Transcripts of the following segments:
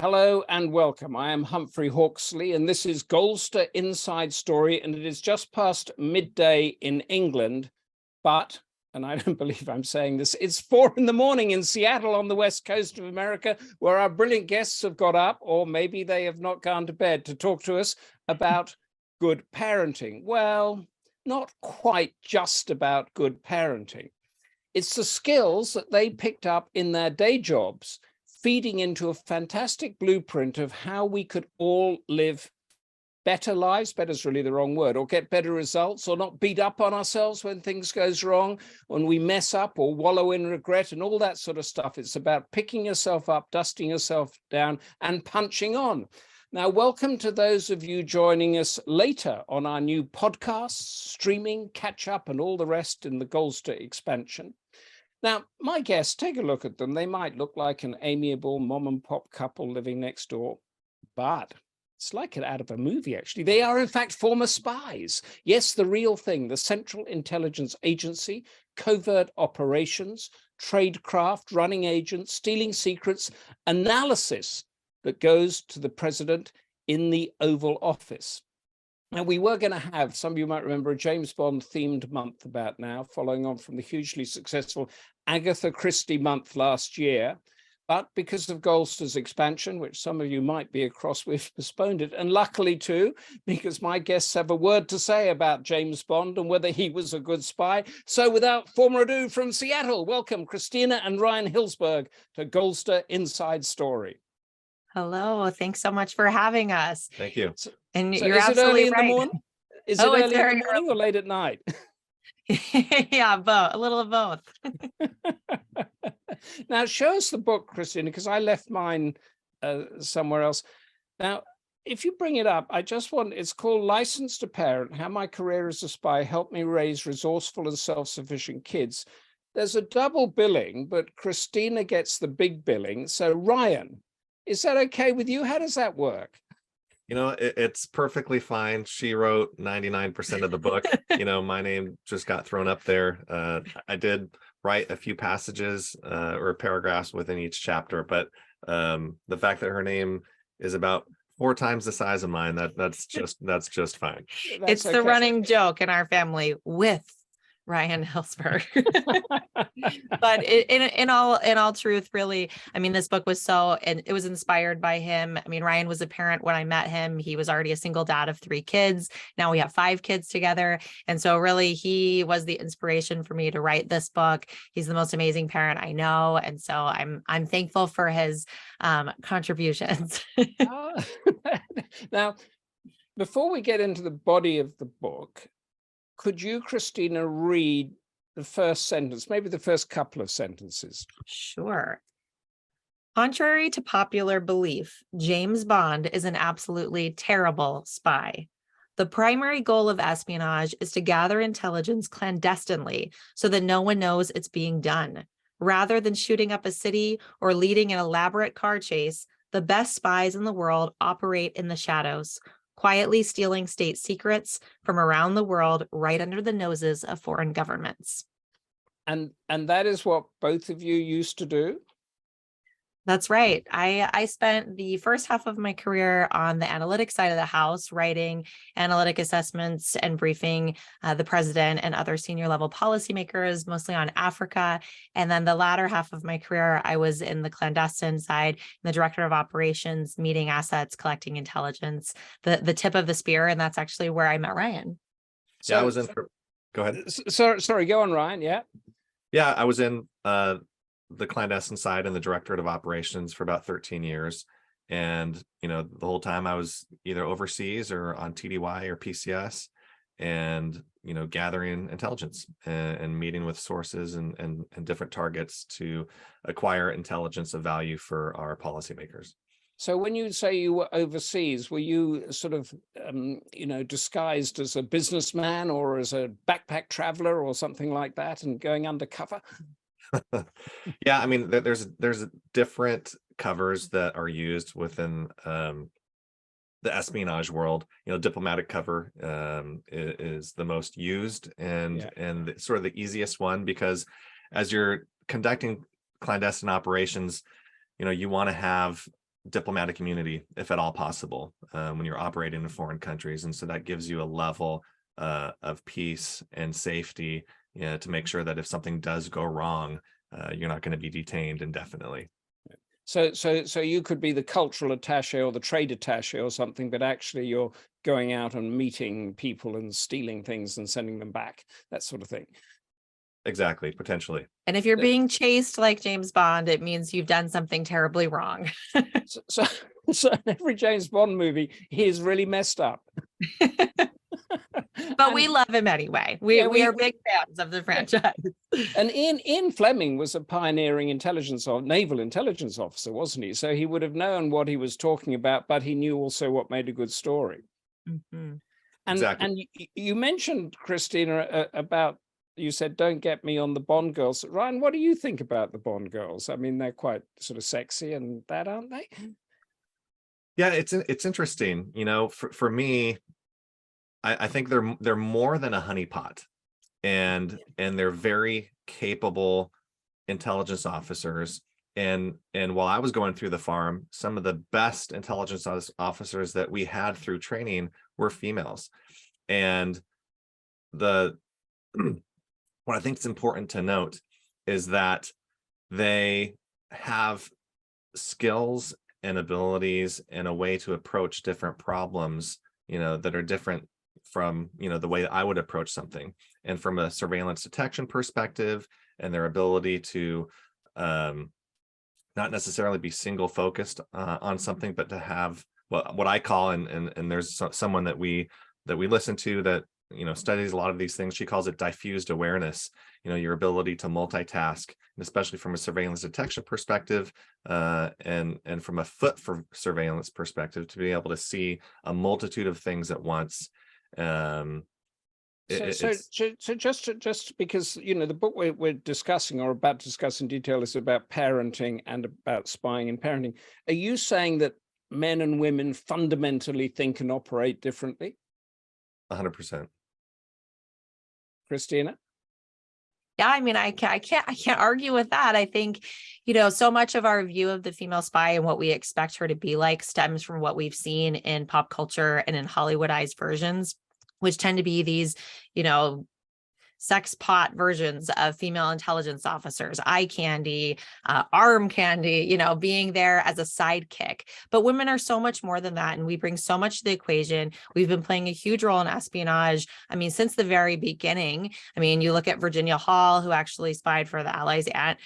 Hello and welcome. I am Humphrey Hawksley, and this is Goldster Inside Story, and it is just past midday in England, but, and I don't believe I'm saying this, it's 4 a.m. in Seattle on the west coast of America, where our brilliant guests have got up, or maybe they have not gone to bed, to talk to us about good parenting. Well, not quite just about good parenting. It's the skills that they picked up in their day jobs, feeding into a fantastic blueprint of how we could all live better lives. Better is really the wrong word, or get better results, or not beat up on ourselves when things goes wrong, when we mess up or wallow in regret and all that sort of stuff. It's about picking yourself up, dusting yourself down and punching on. Now, welcome to those of you joining us later on our new podcasts, streaming, catch up and all the rest in the Goldster expansion. Now, my guests, take a look at them. They might look like an amiable mom and pop couple living next door, but it's like it out of a movie, actually. They are, in fact, former spies. Yes, the real thing, the Central Intelligence Agency, covert operations, tradecraft, running agents, stealing secrets, analysis that goes to the president in the Oval Office. Now, we were going to have, some of you might remember, a James Bond themed month about now, following on from the hugely successful Agatha Christie month last year. But because of Goldster's expansion, which some of you might be across, we've postponed it. And luckily, too, because my guests have a word to say about James Bond and whether he was a good spy. So without further ado, from Seattle, welcome Christina and Ryan Hillsberg to Goldster Inside Story. Hello, thanks so much for having us. Thank you. And So you're is it absolutely early in right. the morning? Is Oh, it it's early in very the morning or late at night? Yeah, both, a little of both. Now, show us the book, Christina, because I left mine somewhere else. Now, if you bring it up, it's called License to Parent, How My Career as a Spy Helped Me Raise Resourceful and Self-Sufficient Kids. There's a double billing, but Christina gets the big billing. So Ryan, is that okay with you? How does that work? You know, it's perfectly fine. She wrote 99% of the book. You know, my name just got thrown up there. I did write a few passages or paragraphs within each chapter, but the fact that her name is about 4 times the size of mine, that's just fine. It's the running joke in our family with Ryan Hillsberg. But in all truth, really, I mean, this book was and it was inspired by him. I mean, Ryan was a parent when I met him. He was already a single dad of 3 kids. Now we have 5 kids together. And so really he was the inspiration for me to write this book. He's the most amazing parent I know. And so I'm thankful for his contributions. Now, before we get into the body of the book, could you, Christina, read the first sentence, maybe the first couple of sentences? Sure. Contrary to popular belief, James Bond is an absolutely terrible spy. The primary goal of espionage is to gather intelligence clandestinely so that no one knows it's being done. Rather than shooting up a city or leading an elaborate car chase, the best spies in the world operate in the shadows, quietly stealing state secrets from around the world right under the noses of foreign governments. And that is what both of you used to do? That's right. I spent the first half of my career on the analytics side of the house, writing analytic assessments and briefing the president and other senior level policymakers, mostly on Africa. And then the latter half of my career, I was in the clandestine side, the director of operations, meeting assets, collecting intelligence, the tip of the spear. And that's actually where I met Ryan. So yeah, I was in. Go ahead. Sorry, go on, Ryan. Yeah. Yeah, I was in the clandestine side and the directorate of operations for about 13 years. And, you know, the whole time I was either overseas or on TDY or PCS and, you know, gathering intelligence and meeting with sources and different targets to acquire intelligence of value for our policymakers. So when you say you were overseas, were you sort of, disguised as a businessman or as a backpack traveler or something like that and going undercover? Yeah, I mean, there's different covers that are used within the espionage world. You know, diplomatic cover is the most used and sort of the easiest one, because as you're conducting clandestine operations, you know, you want to have diplomatic immunity, if at all possible, when you're operating in foreign countries. And so that gives you a level of peace and safety, to make sure that if something does go wrong, you're not going to be detained indefinitely. So you could be the cultural attaché or the trade attaché or something, but actually you're going out and meeting people and stealing things and sending them back, that sort of thing. Exactly, potentially. And if you're being chased like James Bond, it means you've done something terribly wrong. So in every James Bond movie, he is really messed up. But we love him anyway. We are big fans of the franchise. And Ian Fleming was a pioneering naval intelligence officer, wasn't he? So he would have known what he was talking about, but he knew also what made a good story. Mm-hmm. And you mentioned, Christina, you said, don't get me on the Bond girls. Ryan, what do you think about the Bond girls? I mean, they're quite sort of sexy and that, aren't they? Yeah, it's interesting. For me, I think they're more than a honeypot, and they're very capable intelligence officers. And while I was going through the farm, some of the best intelligence officers that we had through training were females. And what I think is important to note is that they have skills and abilities and a way to approach different problems, that are different from, the way I would approach something. And from a surveillance detection perspective, and their ability to not necessarily be single focused on something, but to have what I call, and there's someone that we listen to that studies a lot of these things. She calls it diffused awareness. Your ability to multitask, and especially from a surveillance detection perspective, and from a foot for surveillance perspective, to be able to see a multitude of things at once. So just because the book we're discussing or about to discuss in detail is about parenting and about spying and parenting. Are you saying that men and women fundamentally think and operate differently? 100%. Christina? Yeah, I mean, I can't argue with that. I think, so much of our view of the female spy and what we expect her to be like stems from what we've seen in pop culture and in Hollywoodized versions, which tend to be these, sex pot versions of female intelligence officers, eye candy, arm candy, being there as a sidekick. But women are so much more than that. And we bring so much to the equation. We've been playing a huge role in espionage. I mean, since the very beginning. I mean, you look at Virginia Hall, who actually spied for the Allies and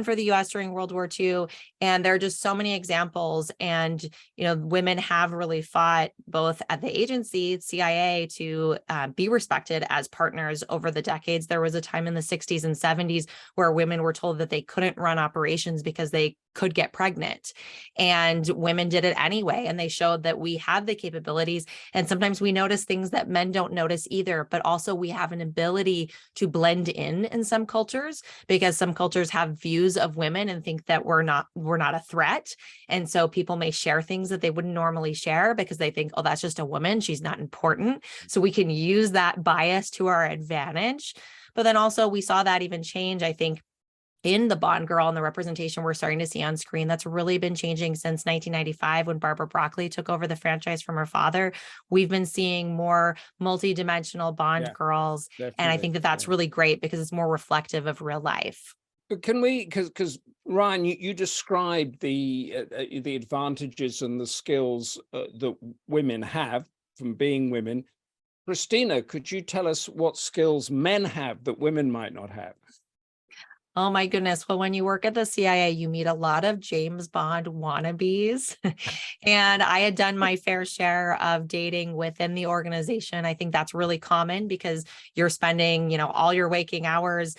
for the US during World War II. And there are just so many examples. And, women have really fought both at the agency, CIA, to be respected as partners over the decades. There was a time in the 60s and 70s where women were told that they couldn't run operations because they could get pregnant, and women did it anyway. And they showed that we have the capabilities. And sometimes we notice things that men don't notice either, but also we have an ability to blend in some cultures, because some cultures have views of women and think that we're not a threat. And so people may share things that they wouldn't normally share because they think, oh, that's just a woman, she's not important. So we can use that bias to our advantage. But then also we saw that even change, I think, in the Bond girl and the representation we're starting to see on screen. That's really been changing since 1995 when Barbara Broccoli took over the franchise from her father. We've been seeing more multi-dimensional Bond girls. Definitely. And I think that that's really great because it's more reflective of real life. But can we, because Ryan, you described the advantages and the skills that women have from being women. Christina, could you tell us what skills men have that women might not have? Oh my goodness. Well, when you work at the CIA, you meet a lot of James Bond wannabes. And I had done my fair share of dating within the organization. I think that's really common because you're spending, all your waking hours,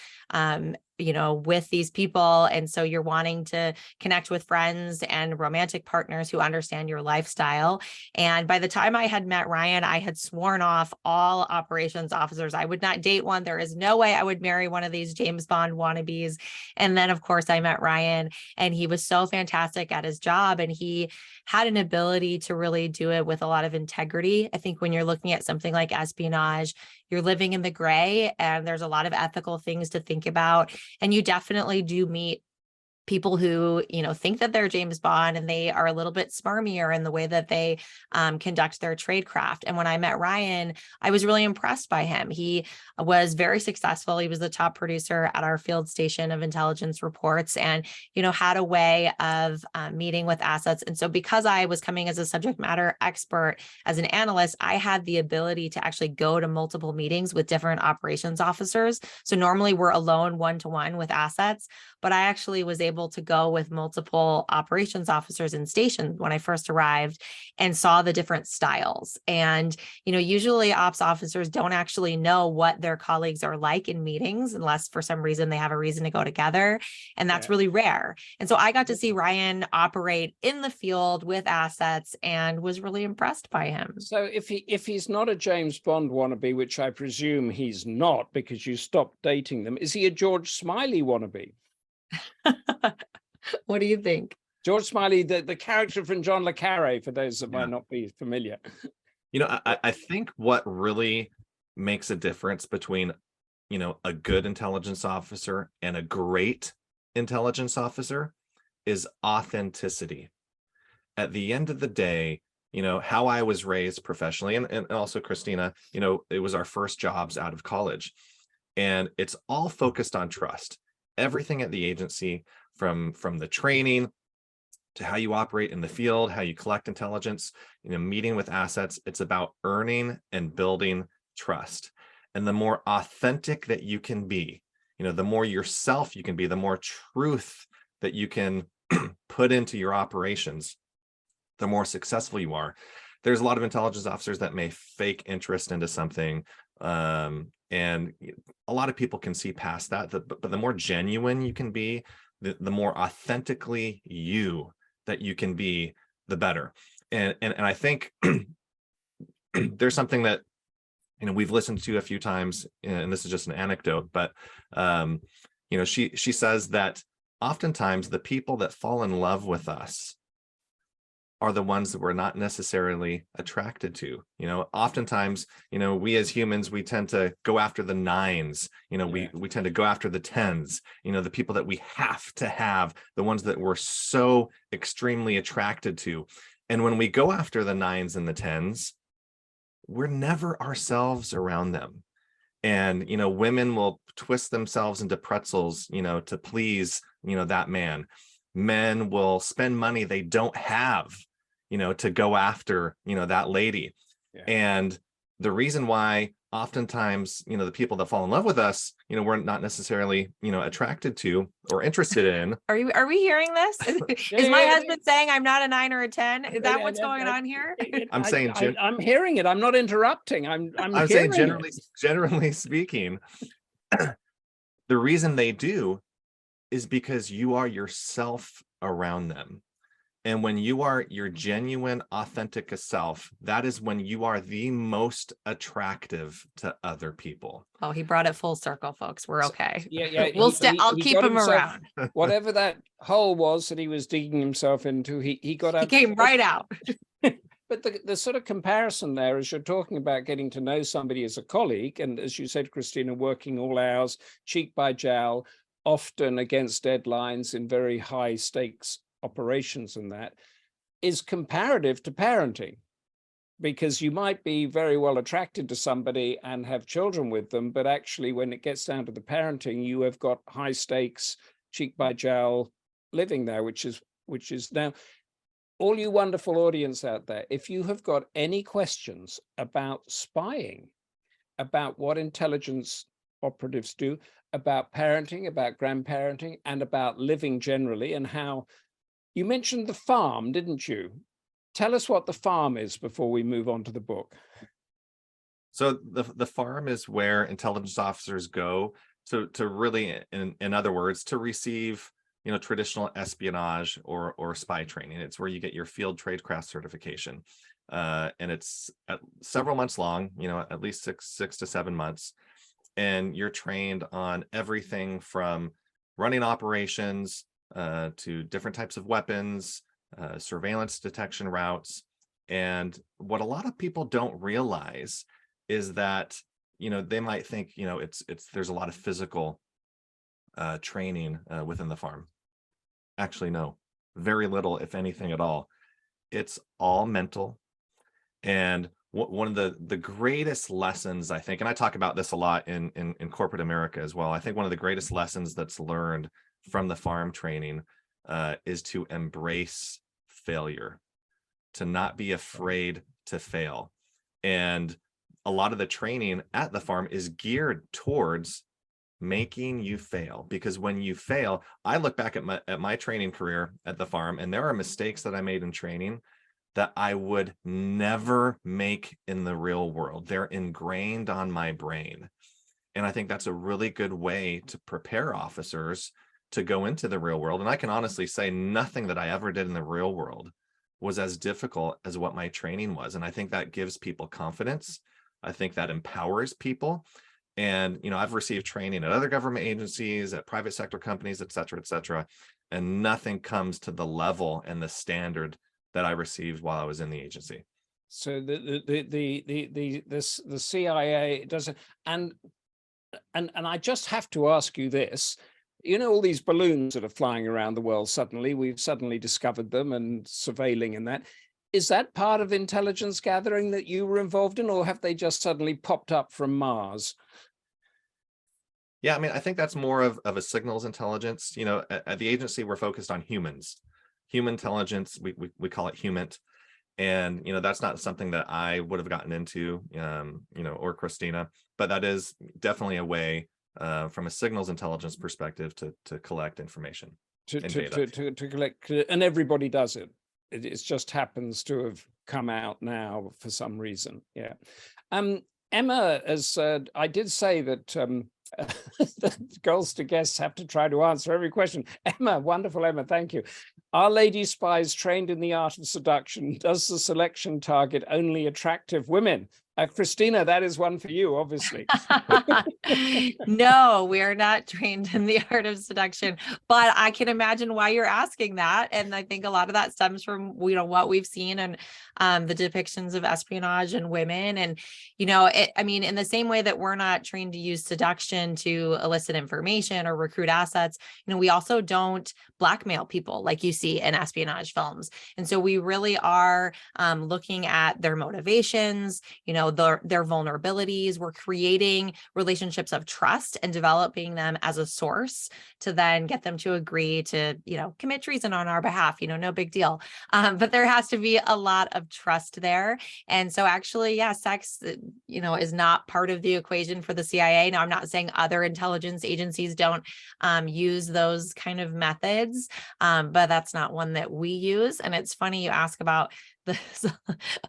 with these people. And so you're wanting to connect with friends and romantic partners who understand your lifestyle. And by the time I had met Ryan, I had sworn off all operations officers. I would not date one. There is no way I would marry one of these James Bond wannabes. And then, of course, I met Ryan, and he was so fantastic at his job. And he had an ability to really do it with a lot of integrity. I think when you're looking at something like espionage, you're living in the gray, and there's a lot of ethical things to think about. And you definitely do meet people who, think that they're James Bond, and they are a little bit smarmier in the way that they conduct their tradecraft. And when I met Ryan, I was really impressed by him. He was very successful. He was the top producer at our field station of intelligence reports, and, had a way of meeting with assets. And so because I was coming as a subject matter expert, as an analyst, I had the ability to actually go to multiple meetings with different operations officers. So normally we're alone one-to-one with assets, but I actually was able to go with multiple operations officers in station when I first arrived and saw the different styles. And, usually ops officers don't actually know what their colleagues are like in meetings unless for some reason they have a reason to go together. And that's really rare. And so I got to see Ryan operate in the field with assets and was really impressed by him. So if he's not a James Bond wannabe, which I presume he's not because you stopped dating them, is he a George Smiley wannabe? What do you think? George Smiley, the character from John le Carre, for those that might not be familiar. I think what really makes a difference between, a good intelligence officer and a great intelligence officer is authenticity. At the end of the day, how I was raised professionally, and also Christina, it was our first jobs out of college, and it's all focused on trust. Everything at the agency, from the training to how you operate in the field, how you collect intelligence, meeting with assets, it's about earning and building trust. And the more authentic that you can be, the more yourself you can be, the more truth that you can put into your operations, the more successful you are. There's a lot of intelligence officers that may fake interest into something, and a lot of people can see past that. But the more genuine you can be, the more authentically you that you can be, the better. And I think there's something that we've listened to a few times, and this is just an anecdote, but she says that oftentimes the people that fall in love with us are the ones that we're not necessarily attracted to. Oftentimes, we as humans, we tend to go after the nines, we tend to go after the tens, the people that we have to have, the ones that we're so extremely attracted to. And when we go after the nines and the tens, we're never ourselves around them. And, women will twist themselves into pretzels, to please, that man. Men will spend money they don't have, to go after, that lady. Yeah. And the reason why oftentimes, the people that fall in love with us, we're not necessarily, attracted to or interested in. Are we hearing this? Is my husband saying I'm not a 9 or a 10? Is that what's going on here? I'm hearing it. I'm not interrupting. I'm saying generally speaking, the reason they do is because you are yourself around them. And when you are your genuine, authentic self, that is when you are the most attractive to other people. Oh, he brought it full circle, folks. We're okay. Yeah. I'll keep him around. Whatever that hole was that he was digging himself into, he got out. He came right out. But the sort of comparison there is you're talking about getting to know somebody as a colleague. And as you said, Christina, working all hours, cheek by jowl, often against deadlines in very high stakes operations, and that is comparative to parenting, because you might be very well attracted to somebody and have children with them, but actually when it gets down to the parenting, you have got high stakes, cheek by jowl living there, which is now, all you wonderful audience out there, if you have got any questions about spying, about what intelligence operatives do, about parenting, about grandparenting, and about living generally, and how you mentioned the farm, didn't you? Tell us what the farm is before we move on to the book. So the farm is where intelligence officers go to really, in other words, to receive, traditional espionage or spy training. It's where you get your field tradecraft certification. And it's several months long, at least six to 7 months. And you're trained on everything from running operations, to different types of weapons, surveillance detection routes. And what a lot of people don't realize is that, they might think, there's a lot of physical training within the farm. Actually, no, very little, if anything at all. It's all mental. And one of the greatest lessons, I think, and I talk about this a lot in corporate America as well. I think one of the greatest lessons that's learned from the farm training is to embrace failure, to not be afraid to fail. And a lot of the training at the farm is geared towards making you fail, because when you fail, I look back at my training career at the farm, and there are mistakes that I made in training that I would never make in the real world. They're ingrained on my brain. And I think that's a really good way to prepare officers to go into the real world. And I can honestly say nothing that I ever did in the real world was as difficult as what my training was. And I think that gives people confidence. I think that empowers people. And, I've received training at other government agencies, at private sector companies, et cetera, and nothing comes to the level and the standard that I received while I was in the agency. So the CIA doesn't, and I just have to ask you this. All these balloons that are flying around the world, we've suddenly discovered them and surveilling and that. Is that part of intelligence gathering that you were involved in, or have they just suddenly popped up from Mars? Yeah, I think that's more of a signals intelligence. At the agency, we're focused on humans. Human intelligence, we call it HUMINT. And, that's not something that I would have gotten into, or Christina, but that is definitely a way from a signals intelligence perspective to collect information. To collect, and everybody does it. It just happens to have come out now for some reason. Yeah. Emma, as I did say that the Goldster guests have to try to answer every question. Emma, wonderful Emma, thank you. Are lady spies trained in the art of seduction? Does the selection target only attractive women? Christina, that is one for you, obviously. No, we are not trained in the art of seduction, but I can imagine why you're asking that. And I think a lot of that stems from, what we've seen and the depictions of espionage and women. And, in the same way that we're not trained to use seduction to elicit information or recruit assets, we also don't blackmail people like you see in espionage films. And so we really are looking at their motivations, their vulnerabilities. We're creating relationships of trust and developing them as a source to then get them to agree to, commit treason on our behalf, no big deal. But there has to be a lot of trust there. And so actually, yeah, sex, is not part of the equation for the CIA. Now, I'm not saying other intelligence agencies don't use those kind of methods, but that's not one that we use. And it's funny you ask about this,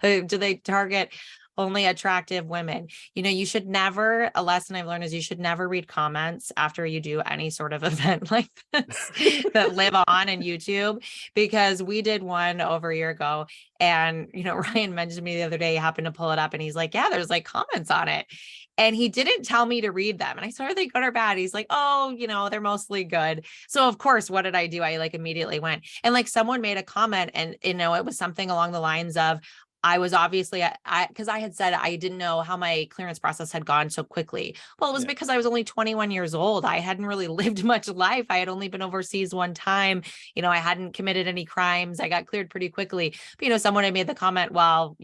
do they target only attractive women? You should never, a lesson I've learned is you should never read comments after you do any sort of event like this that live on YouTube, because we did one over a year ago and, Ryan mentioned to me the other day, he happened to pull it up and he's like, yeah, there's like comments on it. And he didn't tell me to read them. And I said, are they good or bad? He's like, oh, they're mostly good. So of course, what did I do? I immediately went and someone made a comment and, it was something along the lines of, I was obviously, because I had said I didn't know how my clearance process had gone so quickly. Well, it was because I was only 21 years old. I hadn't really lived much life. I had only been overseas one time. I hadn't committed any crimes. I got cleared pretty quickly. But, someone had made the comment, well,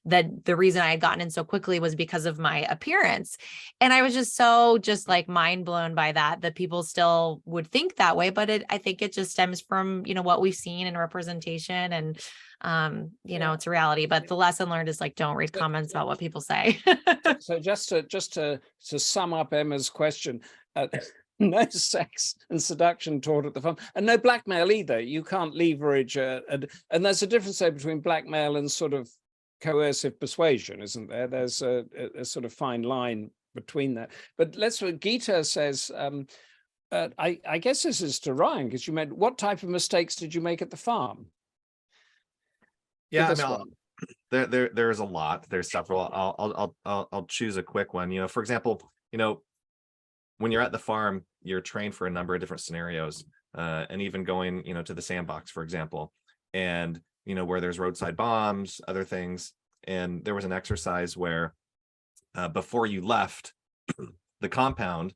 that the reason I had gotten in so quickly was because of my appearance. And I was just so mind blown by that people still would think that way. But I think it just stems from, what we've seen in representation and, it's a reality, but the lesson learned is don't read comments about what people say. So just to sum up Emma's question, no sex and seduction taught at the farm, and no blackmail either. You can't leverage, and there's a difference between blackmail and sort of coercive persuasion, isn't there? There's a sort of fine line between that. But Geeta says, I guess this is to Ryan, because you meant, what type of mistakes did you make at the farm? Yeah, there's a lot. There's several. I'll choose a quick one. For example, when you're at the farm, you're trained for a number of different scenarios, and even going, to the sandbox, for example, and where there's roadside bombs, other things. And there was an exercise where before you left the compound,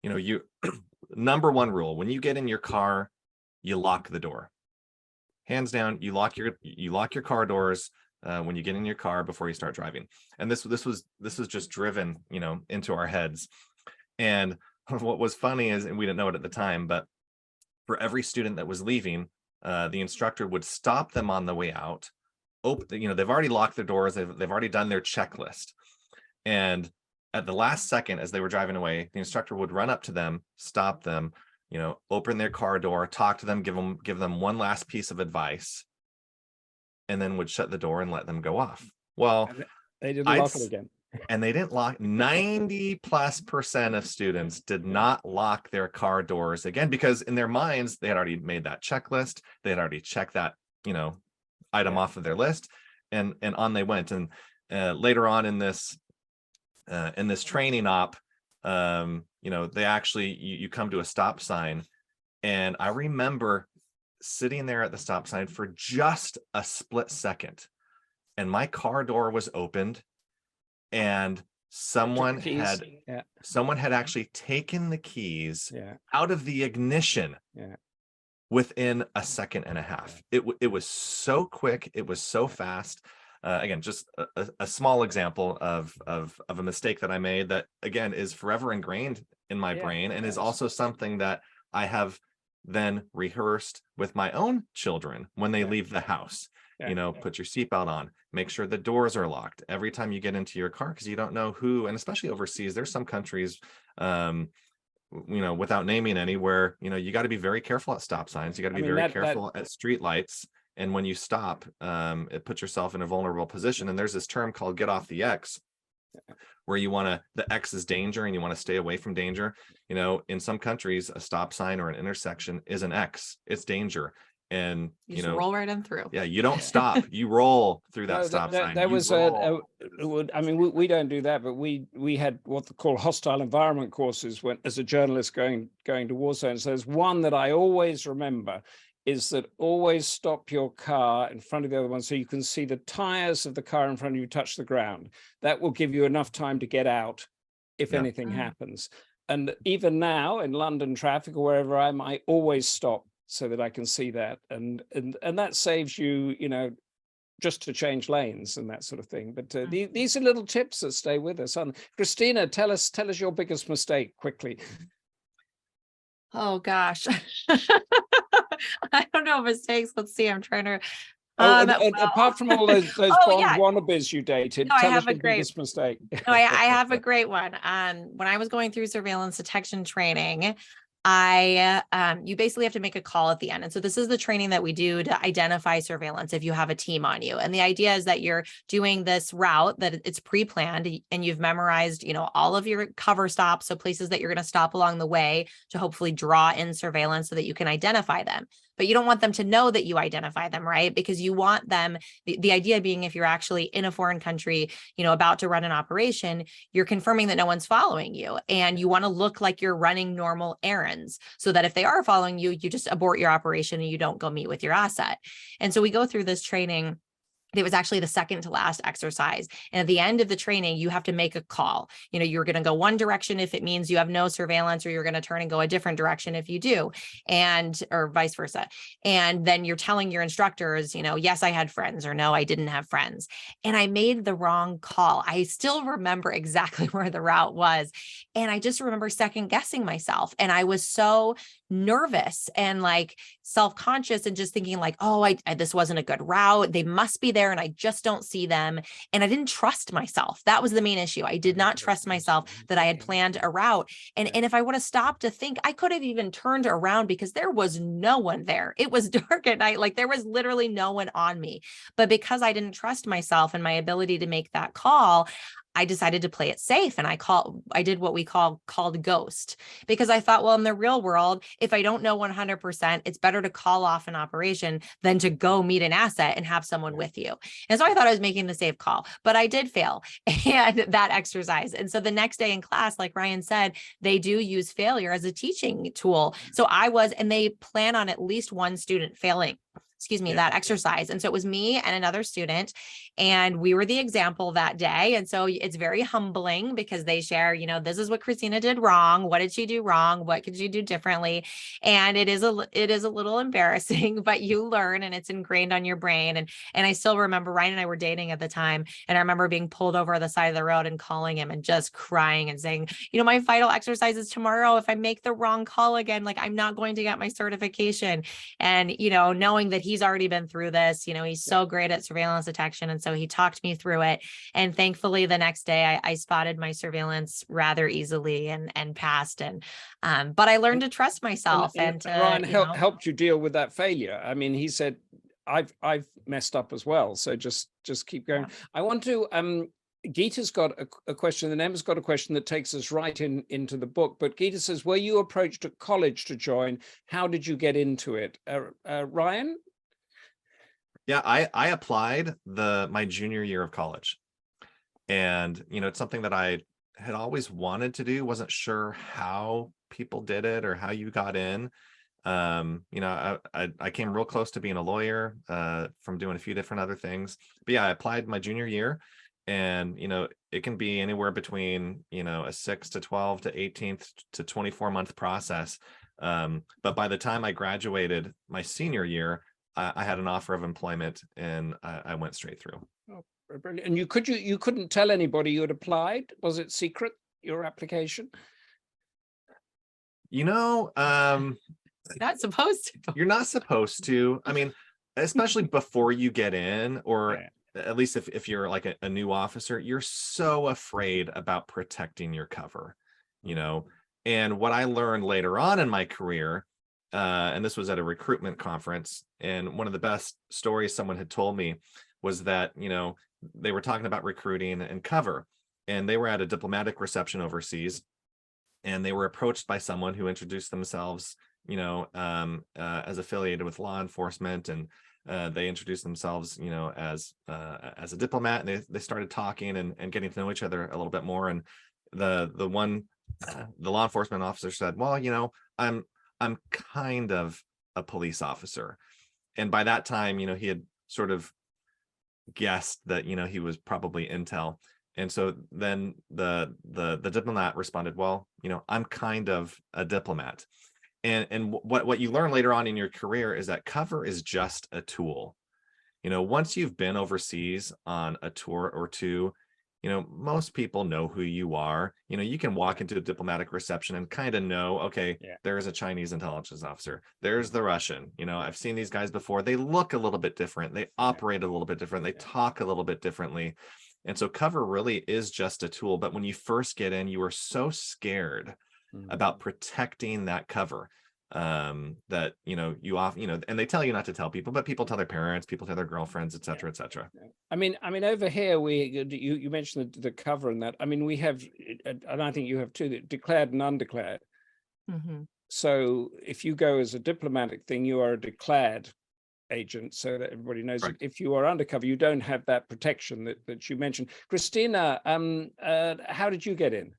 you number one rule when you get in your car you lock the door. Hands down, you lock your car doors when you get in your car before you start driving. And this was just driven, into our heads. And what was funny is, and we didn't know it at the time, but for every student that was leaving, the instructor would stop them on the way out. They've already locked their doors. They've already done their checklist. And at the last second, as they were driving away, the instructor would run up to them, stop them, open their car door, talk to them, give them one last piece of advice, and then would shut the door and let them go off. Well, they didn't lock it again. And they didn't lock. 90+% of students did not lock their car doors again, because in their minds, they had already made that checklist. They had already checked that, item off of their list, and on they went. And later on in this training op, they actually, you come to a stop sign, and I remember sitting there at the stop sign for just a split second, and my car door was opened, and someone had actually taken the keys out of the ignition within a second and a half. It was so quick, it was so fast. Again, just a small example of a mistake that I made that, again, is forever ingrained in my brain, and is also something that I have then rehearsed with my own children when they leave the house. Put your seatbelt on, make sure the doors are locked every time you get into your car, because you don't know who, and especially overseas, there's some countries, without naming any, where, you got to be very careful at stop signs. You got to be very careful at street lights. And when you stop, it puts yourself in a vulnerable position. And there's this term called get off the X, where the X is danger, and you want to stay away from danger. In some countries, a stop sign or an intersection is an X. It's danger. And you just roll right in through. Yeah, you don't stop. You roll through that stop sign. There was we don't do that, but we had what they call hostile environment courses when, as a journalist going to war zones. There's one that I always remember, is that always stop your car in front of the other one so you can see the tires of the car in front of you touch the ground. That will give you enough time to get out if anything happens. And even now in London traffic or wherever I always stop so that I can see that. And that saves you, just to change lanes and that sort of thing. But these are little tips that stay with us. Christina, tell us your biggest mistake quickly. Oh gosh. I don't know mistakes. Let's see. I'm trying to. Apart from all those wannabes you dated, tell us your biggest mistake. I have a great one. When I was going through surveillance detection training, you basically have to make a call at the end. And so this is the training that we do to identify surveillance if you have a team on you. And the idea is that you're doing this route, that it's pre-planned, and you've memorized, all of your cover stops. So places that you're going to stop along the way to hopefully draw in surveillance so that you can identify them. But you don't want them to know that you identify them, right? Because you want them, the idea being, if you're actually in a foreign country, about to run an operation, you're confirming that no one's following you. And you want to look like you're running normal errands so that if they are following you, you just abort your operation and you don't go meet with your asset. And so we go through this training. It was actually the second to last exercise. And at the end of the training, you have to make a call. You're going to go one direction if it means you have no surveillance, or you're going to turn and go a different direction if you do, or vice versa. And then you're telling your instructors, yes, I had friends, or no, I didn't have friends. And I made the wrong call. I still remember exactly where the route was. And I just remember second guessing myself. And I was so nervous and self-conscious, and just thinking this wasn't a good route. They must be there and I just don't see them. And I didn't trust myself. That was the main issue. I did not trust myself that I had planned a route. And if I would have stopped to think, I could have even turned around, because there was no one there. It was dark at night. There was literally no one on me. But because I didn't trust myself and my ability to make that call, I decided to play it safe. And I did what we called ghost, because I thought, well, in the real world, if I don't know 100%, it's better to call off an operation than to go meet an asset and have someone with you. And so I thought I was making the safe call, but I did fail and that exercise. And so the next day in class, like Ryan said, they do use failure as a teaching tool. So and they plan on at least one student failing. that exercise. And so it was me and another student, and we were the example that day. And so it's very humbling because they share, this is what Christina did wrong. What did she do wrong? What could you do differently? And it is a little embarrassing, but you learn and it's ingrained on your brain. And I still remember Ryan and I were dating at the time. And I remember being pulled over the side of the road and calling him and just crying and saying, my final exercise is tomorrow. If I make the wrong call again, like I'm not going to get my certification. And, knowing that he's already been through this, he's so great at surveillance detection. And so he talked me through it. And thankfully the next day I spotted my surveillance rather easily and passed. And, but I learned to trust myself and to, Ryan helped you deal with that failure. I mean, he said, I've messed up as well. So just keep going. Yeah. I want to, Geeta's got a question, and Emma's got a question that takes us right into the book. But Geeta says, were you approached at college to join? How did you get into it? Ryan? Yeah, I applied my junior year of college. And, it's something that I had always wanted to do. Wasn't sure how people did it or how you got in. I came real close to being a lawyer from doing a few different other things. But yeah, I applied my junior year. And, it can be anywhere between, a 6 to 12 to 18 to 24 month process. But by the time I graduated my senior year, I had an offer of employment and I went straight through. Oh, brilliant. And you couldn't tell anybody you had applied? Was it secret, your application? Not supposed to. You're not supposed to. I mean, especially before you get in, or at least if you're like a new officer, you're so afraid about protecting your cover, And what I learned later on in my career, and this was at a recruitment conference, and one of the best stories someone had told me was that, they were talking about recruiting and cover, and they were at a diplomatic reception overseas, and they were approached by someone who introduced themselves, as affiliated with law enforcement, and they introduced themselves, as a diplomat, and they started talking and getting to know each other a little bit more. And the law enforcement officer said, well, I'm kind of a police officer. And by that time, he had sort of guessed that, he was probably intel. And so then the diplomat responded, well, I'm kind of a diplomat. And what you learn later on in your career is that cover is just a tool. Once you've been overseas on a tour or two, most people know who you are. You can walk into a diplomatic reception and kind of know, okay, there's a Chinese intelligence officer. There's the Russian. I've seen these guys before. They look a little bit different. They operate a little bit different. They talk a little bit differently. And so cover really is just a tool. But when you first get in, you are so scared about protecting that cover that you often and they tell you not to tell people, but people tell their parents, people tell their girlfriends, etc., etc. I mean over here you mentioned the cover and that. I mean, we have, and I think you have too, declared and undeclared. So if you go as a diplomatic thing, you are a declared agent, so that everybody knows. Right. If you are undercover, you don't have that protection that you mentioned. Christina, how did you get in?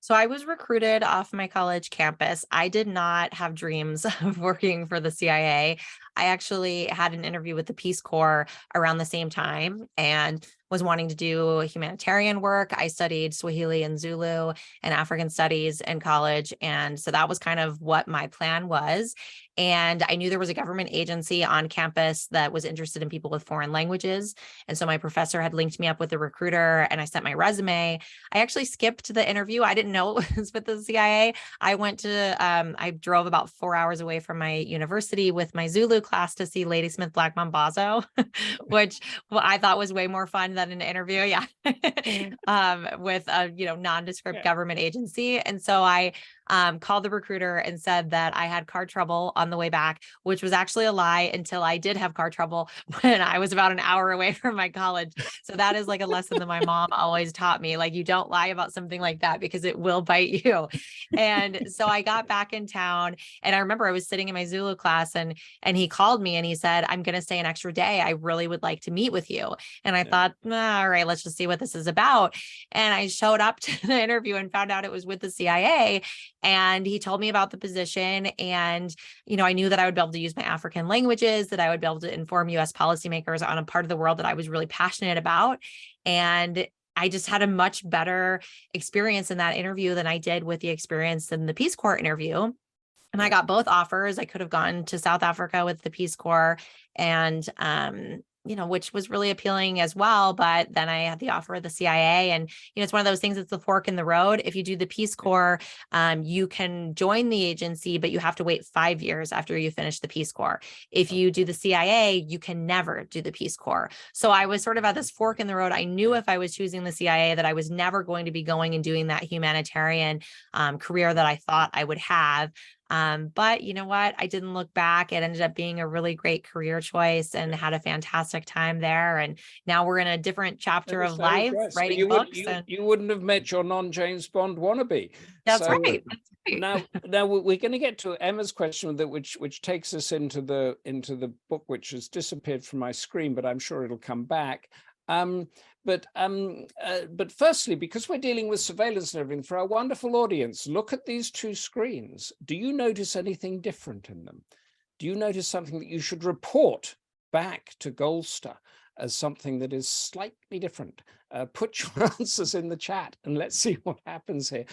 So I was recruited off my college campus. I did not have dreams of working for the CIA. I actually had an interview with the Peace Corps around the same time and was wanting to do humanitarian work. I studied Swahili and Zulu and African studies in college. And so that was kind of what my plan was. And I knew there was a government agency on campus that was interested in people with foreign languages. And so my professor had linked me up with a recruiter and I sent my resume. I actually skipped the interview. I didn't know it was with the CIA. I drove about 4 hours away from my university with my Zulu class to see Ladysmith Black Mambazo, which I thought was way more fun than an interview. Yeah. With a, nondescript government agency. And so I called the recruiter and said that I had car trouble on the way back, which was actually a lie until I did have car trouble when I was about an hour away from my college. So that is like a lesson that my mom always taught me. Like, you don't lie about something like that because it will bite you. And so I got back in town and I remember I was sitting in my Zulu class and he called me and he said, I'm going to stay an extra day. I really would like to meet with you. And I thought, all right, let's just see what this is about. And I showed up to the interview and found out it was with the CIA. And he told me about the position. And, I knew that I would be able to use my African languages, that I would be able to inform US policymakers on a part of the world that I was really passionate about. And I just had a much better experience in that interview than I did with the experience in the Peace Corps interview. And I got both offers. I could have gone to South Africa with the Peace Corps and, which was really appealing as well. But then I had the offer of the CIA, and, it's one of those things, it's the fork in the road. If you do the Peace Corps, you can join the agency, but you have to wait 5 years after you finish the Peace Corps. If you do the CIA, you can never do the Peace Corps. So I was sort of at this fork in the road. I knew if I was choosing the CIA that I was never going to be going and doing that humanitarian career that I thought I would have. But you know what? I didn't look back. It ended up being a really great career choice and had a fantastic time there. And now we're in a different chapter of life, writing books. You wouldn't have met your non-James Bond wannabe. That's right. That's right. Now we're going to get to Emma's question, which takes us into the book, which has disappeared from my screen, but I'm sure it'll come back. But firstly, because we're dealing with surveillance and everything, for our wonderful audience, look at these two screens. Do you notice anything different in them? Do you notice something that you should report back to Goldster as something that is slightly different? Put your answers in the chat and let's see what happens here.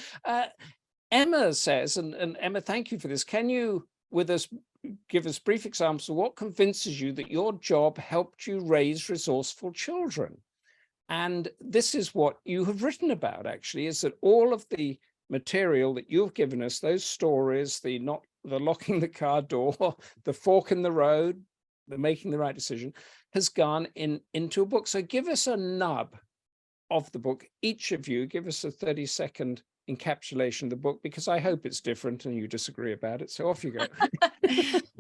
Emma says, and Emma, thank you for this. Can you, with us, give us brief examples of what convinces you that your job helped you raise resourceful children? And this is what you have written about, actually, is that all of the material that you've given us, those stories, the locking the car door, the fork in the road, the making the right decision, has gone into a book. So give us a nub of the book. Each of you, give us a 30-second encapsulation of the book, because I hope it's different and you disagree about it. So off you go.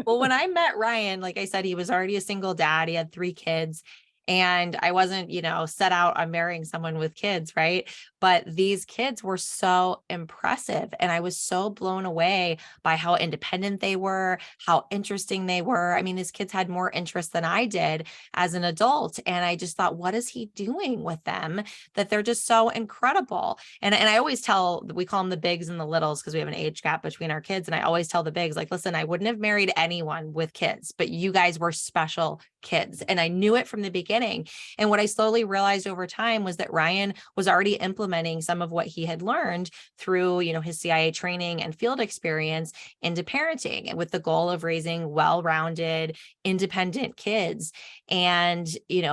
Well, when I met Ryan, like I said, he was already a single dad. He had 3 kids. And I wasn't, set out on marrying someone with kids, right? But these kids were so impressive. And I was so blown away by how independent they were, how interesting they were. I mean, these kids had more interest than I did as an adult. And I just thought, what is he doing with them that they're just so incredible? And I always tell, we call them the bigs and the littles because we have an age gap between our kids. And I always tell the bigs, like, listen, I wouldn't have married anyone with kids, but you guys were special kids. And I knew it from the beginning. And what I slowly realized over time was that Ryan was already implementing some of what he had learned through, his CIA training and field experience into parenting, and with the goal of raising well-rounded, independent kids. And,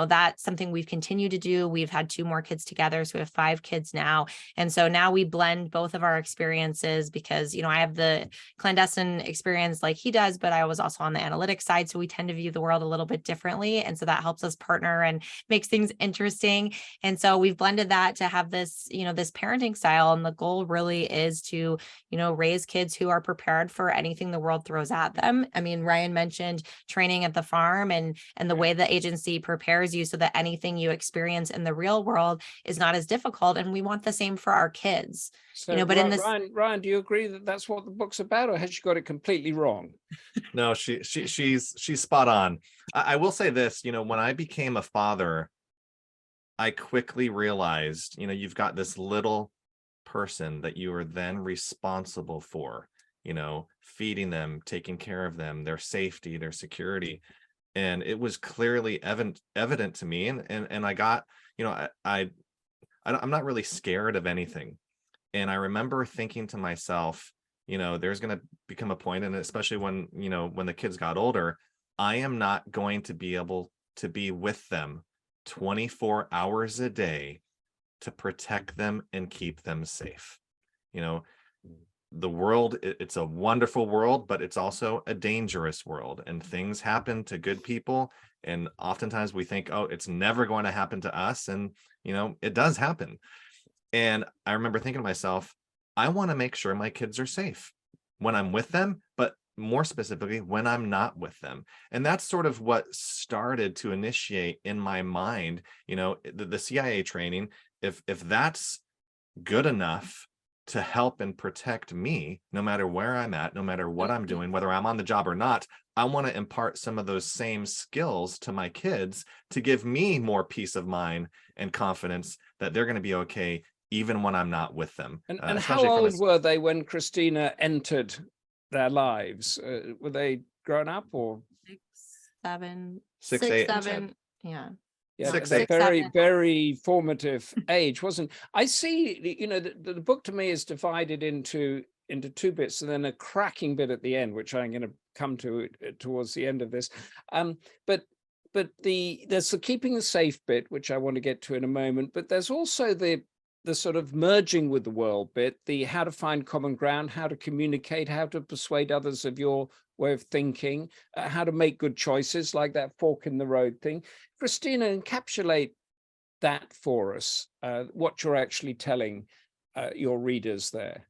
that's something we've continued to do. We've had 2 more kids together. So we have 5 kids now. And so now we blend both of our experiences because, I have the clandestine experience like he does, but I was also on the analytics side. So we tend to view the world a little bit differently. And so that helps us partner and makes things interesting. And so we've blended that to have this, this parenting style. And the goal really is to, raise kids who are prepared for anything the world throws at them. I mean, Ryan mentioned training at the farm and the way the agency prepares you so that anything you experience in the real world is not as difficult. And we want the same for our kids. So, but in this, Ryan, do you agree that that's what the book's about, or has she got it completely wrong? No, she's spot on. I will say this, when I became a father, I quickly realized, you've got this little person that you are then responsible for, feeding them, taking care of them, their safety, their security. And it was clearly evident to me. And I got, I'm not really scared of anything. And I remember thinking to myself, there's going to become a point, and especially when the kids got older, I am not going to be able to be with them 24 hours a day to protect them and keep them safe. The world, it's a wonderful world, but it's also a dangerous world, and things happen to good people. And oftentimes we think, oh, it's never going to happen to us. And, it does happen. And I remember thinking to myself, I want to make sure my kids are safe when I'm with them, but more specifically, when I'm not with them. And that's sort of what started to initiate in my mind, the CIA training. If that's good enough to help and protect me, no matter where I'm at, no matter what I'm doing, whether I'm on the job or not, I want to impart some of those same skills to my kids to give me more peace of mind and confidence that they're going to be okay even when I'm not with them. And how Especially from old were they when Christina entered their lives? Were they grown up or 6, 7, 6, 6, 8, 7. Yeah. yeah, 6, they're 8. very, 7. very formative age, wasn't? I see, the book to me is divided into two bits, and then a cracking bit at the end, which I'm going to come to towards the end of this. But there's the keeping the safe bit, which I want to get to in a moment. But there's also the sort of merging with the world bit, the how to find common ground, how to communicate, how to persuade others of your way of thinking, how to make good choices, like that fork in the road thing. Christina, encapsulate that for us, what you're actually telling your readers there.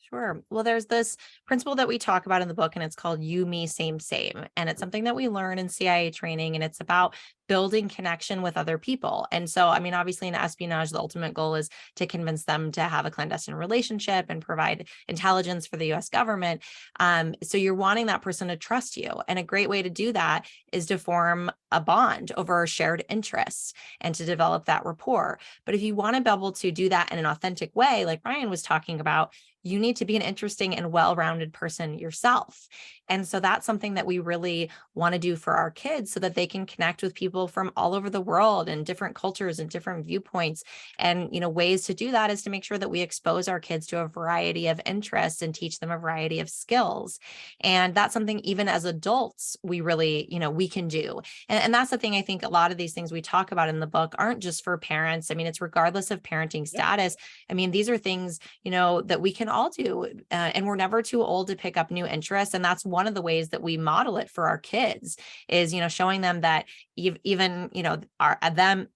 Sure. Well, there's this principle that we talk about in the book, and it's called you, me, same, same. And it's something that we learn in CIA training, and it's about building connection with other people. And so, I mean, obviously in espionage, the ultimate goal is to convince them to have a clandestine relationship and provide intelligence for the US government. So you're wanting that person to trust you. And a great way to do that is to form a bond over shared interests and to develop that rapport. But if you want to be able to do that in an authentic way, like Ryan was talking about, you need to be an interesting and well-rounded person yourself. And so that's something that we really want to do for our kids so that they can connect with people from all over the world and different cultures and different viewpoints. And, ways to do that is to make sure that we expose our kids to a variety of interests and teach them a variety of skills. And that's something even as adults, we really, we can do. And that's the thing. I think a lot of these things we talk about in the book aren't just for parents. I mean, it's regardless of parenting status. I mean, these are things, that we can all do. And we're never too old to pick up new interests. And that's one of the ways that we model it for our kids is, showing them that even,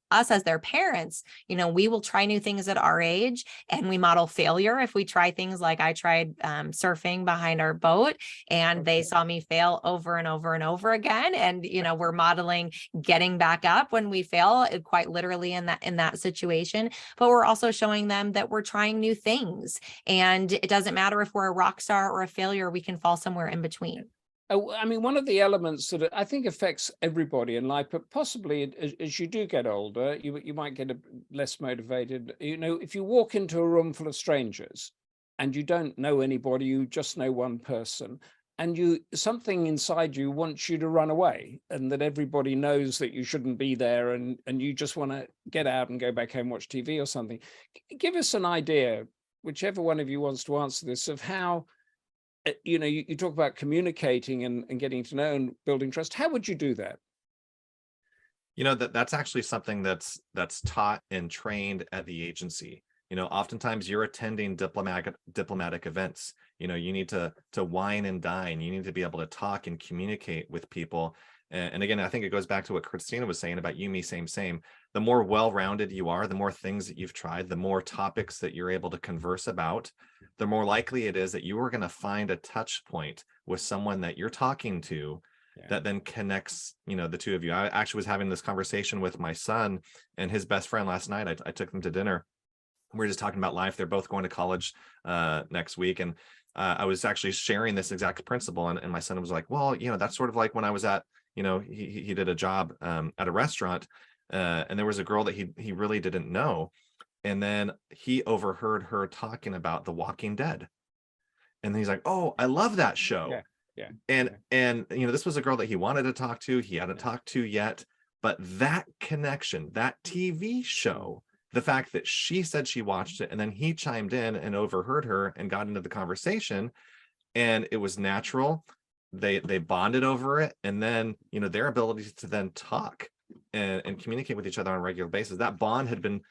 us as their parents, we will try new things at our age, and we model failure if we try things like I tried surfing behind our boat, and they saw me fail over and over and over again. And, we're modeling getting back up when we fail, quite literally in that situation. But we're also showing them that we're trying new things, and it doesn't matter if we're a rock star or a failure, we can fall somewhere in between. I mean, one of the elements that I think affects everybody in life, but possibly as you do get older, you might get less motivated. If you walk into a room full of strangers and you don't know anybody, you just know one person, and something inside you wants you to run away, and that everybody knows that you shouldn't be there, and you just want to get out and go back home, watch TV or something. Give us an idea, whichever one of you wants to answer this, of how you talk about communicating and getting to know and building trust. How would you do that? That's actually something that's taught and trained at the agency. Oftentimes you're attending diplomatic events. You need to wine and dine. You need to be able to talk and communicate with people. And again, I think it goes back to what Christina was saying about you, me, same, same. The more well-rounded you are, the more things that you've tried, the more topics that you're able to converse about, the more likely it is that you are going to find a touch point with someone that you're talking to that then connects, the two of you. I actually was having this conversation with my son and his best friend last night. I took them to dinner. We were just talking about life. They're both going to college next week. And I was actually sharing this exact principle. And my son was like, well, that's sort of like when I was at, he did a job at a restaurant, and there was a girl that he really didn't know. And then he overheard her talking about The Walking Dead. And he's like, oh, I love that show. Yeah. And this was a girl that he wanted to talk to. He hadn't talked to yet. But that connection, that TV show, the fact that she said she watched it and then he chimed in and overheard her and got into the conversation, and it was natural. They bonded over it. And then, their ability to then talk and communicate with each other on a regular basis, that bond had been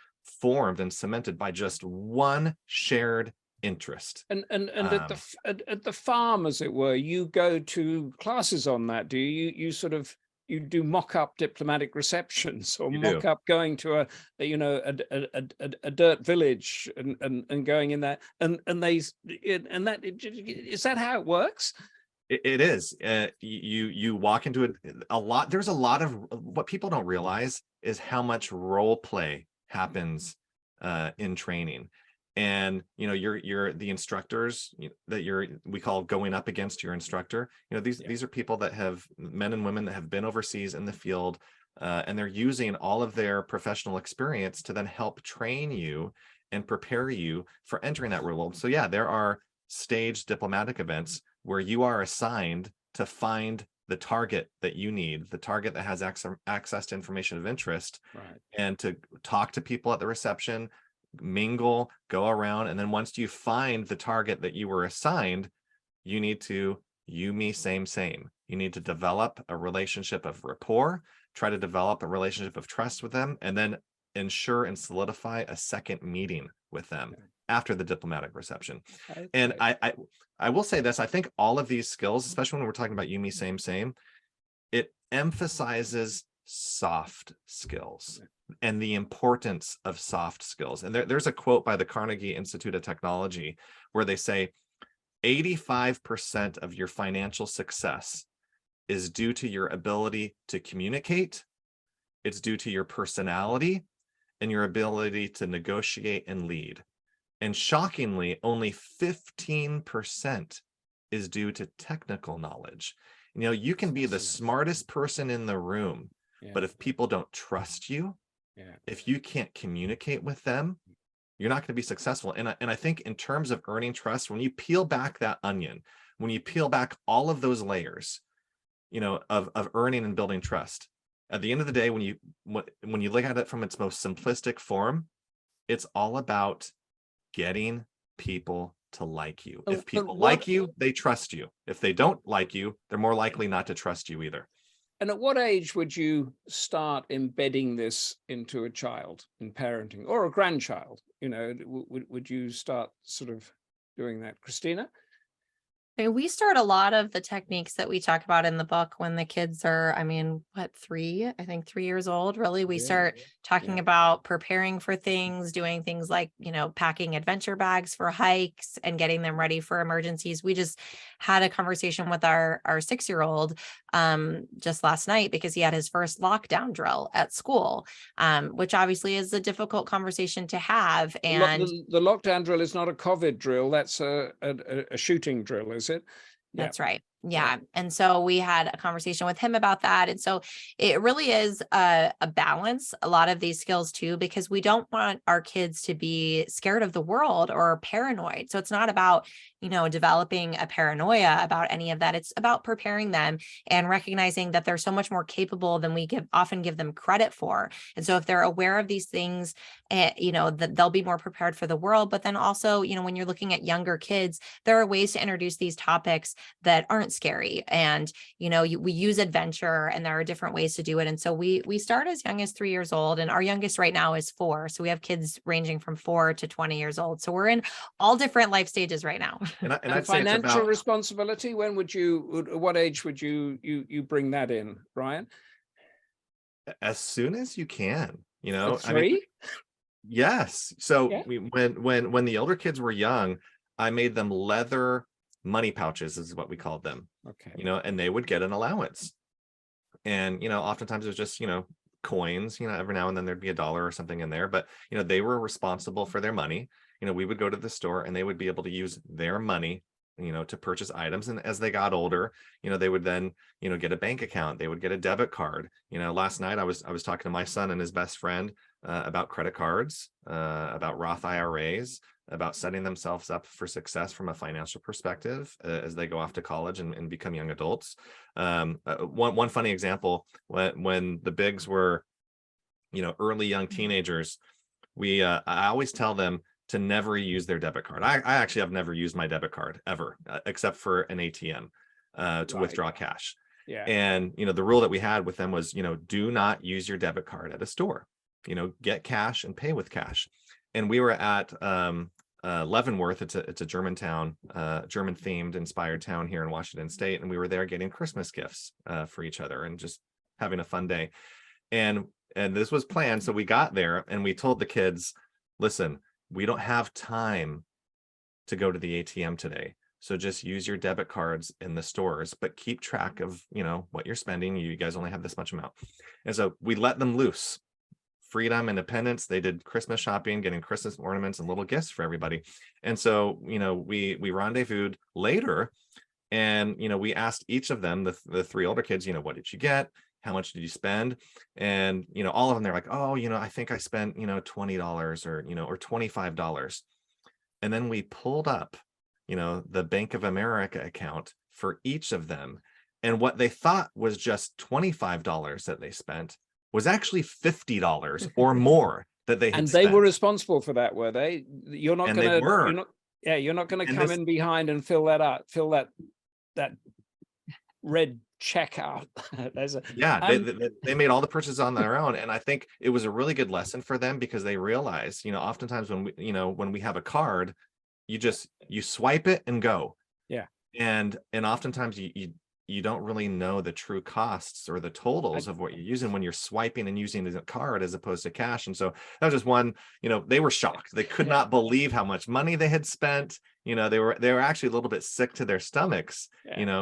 formed and cemented by just one shared interest. And at the farm, as it were, you go to classes on that. Do you do mock-up diplomatic receptions, or mock-up going to a dirt village and going in there, and that is that how it works? It is. You walk into a lot. There's a lot of what people don't realize is how much role play happens in training. And you're the instructors that we call going up against your instructor. These are people that have, men and women that have been overseas in the field, and they're using all of their professional experience to then help train you and prepare you for entering that real world. So yeah, there are staged diplomatic events where you are assigned to find the target that you need, the target that has access to information of interest, Right. and to talk to people at the reception, mingle, go around. And then once you find the target that you were assigned, you need to you, me, same. You need to develop a relationship of rapport, try to develop a relationship of trust with them, and then ensure and solidify a second meeting with them after the diplomatic reception. Okay. And I will say this, I think all of these skills, especially when we're talking about you, me, same, it emphasizes soft skills and the importance of soft skills. And there's a quote by the Carnegie Institute of Technology where they say 85% of your financial success is due to your ability to communicate. It's due to your personality and your ability to negotiate and lead. And shockingly, only 15% is due to technical knowledge. You know, you can be the smartest person in the room, but if people don't trust you, if you can't communicate with them, you're not going to be successful. And I think in terms of earning trust, when you peel back that onion, when you peel back all of those layers, you know, of earning and building trust, at the end of the day, when you look at it from its most simplistic form, it's all about getting people to like you. If people like you, they trust you. If they don't like you, they're more likely not to trust you either. And at what age would you start embedding this into a child in parenting, or a grandchild? You know, would you start sort of doing that, Christina? And we start a lot of the techniques that we talk about in the book when the kids are, I mean, what, 3 years old, really. We start talking about preparing for things, doing things like, you know, packing adventure bags for hikes and getting them ready for emergencies. We just had a conversation with our 6-year-old just last night because he had his first lockdown drill at school, which obviously is a difficult conversation to have. And the lockdown drill is not a COVID drill. That's a shooting drill, is it? That's right. Yeah. And so we had a conversation with him about that. And so it really is a balance, a lot of these skills too, because we don't want our kids to be scared of the world or paranoid. So it's not about, you know, developing a paranoia about any of that. It's about preparing them and recognizing that they're so much more capable than we often give them credit for. And so if they're aware of these things, you know, that they'll be more prepared for the world. But then also, you know, when you're looking at younger kids, there are ways to introduce these topics that aren't scary. And, you know, we use adventure, and there are different ways to do it. And so we start as young as 3 years old, and our youngest right now is 4. So we have kids ranging from 4 to 20 years old. So we're in all different life stages right now. And I'd say it's financial about responsibility. When would what age would you bring that in, Brian? as soon as you can, you know. At 3? I mean, yes. So when the older kids were young, I made them leather money pouches, is what we called them. Okay. You know, and they would get an allowance. And, you know, oftentimes it was just, you know, coins, you know, every now and then there'd be $1 or something in there, but, you know, they were responsible for their money. You know, we would go to the store and they would be able to use their money, you know, to purchase items. And as they got older, you know, they would then, you know, get a bank account, they would get a debit card. You know, last night I was talking to my son and his best friend about credit cards, about Roth IRAs, about setting themselves up for success from a financial perspective as they go off to college and become young adults. One funny example, when the bigs were, you know, early young teenagers, I always tell them to never use their debit card. I actually have never used my debit card ever, except for an ATM to withdraw cash. Yeah. And, you know, the rule that we had with them was, you know, do not use your debit card at a store, you know, get cash and pay with cash. And we were at Leavenworth. It's a German town, German themed inspired town here in Washington State. And we were there getting Christmas gifts for each other and just having a fun day. And this was planned. So we got there and we told the kids, listen, we don't have time to go to the ATM today. So just use your debit cards in the stores, but keep track of, you know, what you're spending. You guys only have this much amount. And so we let them loose. Freedom, independence. They did Christmas shopping, getting Christmas ornaments and little gifts for everybody. And so, you know, we rendezvoused later, and, you know, we asked each of them, the 3 older kids, you know, what did you get? how much did you spend? And, all of them, they're like, oh, I think I spent, $20 or, or $25. And then we pulled up, the Bank of America account for each of them. And what they thought was just $25 that they spent was actually $50 or more that they had And spent. they were responsible for that, were they? You're not And going they to, were. you're not going to And come this- in behind and fill that red check out. There's a, Yeah, they made all the purchases on their own. And I think it was a really good lesson for them, because they realized, oftentimes when we have a card, you swipe it and go. Yeah. And oftentimes you don't really know the true costs or the totals of what you're using when you're swiping and using a card as opposed to cash. And so that was just one, they were shocked. They could not believe how much money they had spent. They were actually a little bit sick to their stomachs,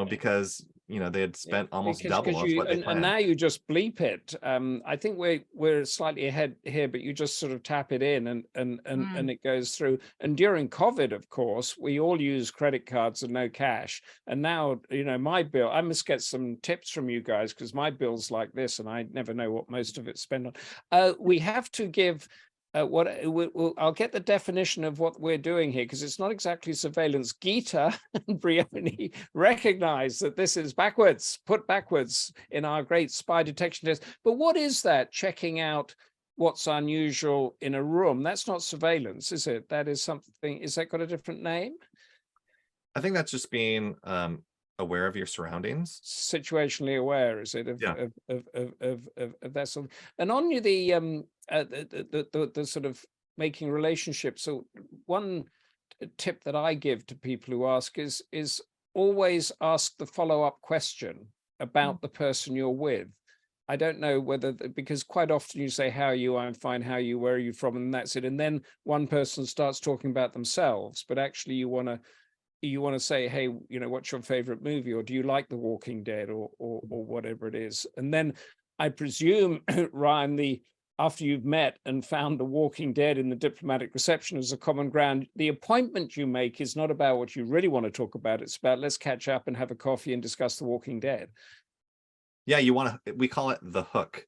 because they had spent almost double of what they planned. And now you just bleep it. I think we're slightly ahead here, but you just sort of tap it in and it goes through. And during COVID, of course, we all use credit cards and no cash. And now, my bill, I must get some tips from you guys, because my bill's like this and I never know what most of it's spent on. We have to give I'll get the definition of what we're doing here, because it's not exactly surveillance. Gita and Brioni recognize that this is put backwards in our great spy detection test. But what is that? Checking out what's unusual in a room. That's not surveillance, is it? That is something. Is that got a different name? I think that's just being aware of your surroundings. Situationally aware, is it? Of that sort of, and on you the sort of making relationships. So one tip that I give to people who ask is always ask the follow-up question about the person you're with. I don't know whether, because quite often you say, how are you? I'm fine. How are you? Where are you from? And that's it. And then one person starts talking about themselves, but actually you want to say, hey, what's your favorite movie? Or do you like The Walking Dead or whatever it is? And then I presume, Ryan, after you've met and found The Walking Dead in the diplomatic reception as a common ground, the appointment you make is not about what you really want to talk about. It's about, let's catch up and have a coffee and discuss The Walking Dead. Yeah, we call it the hook.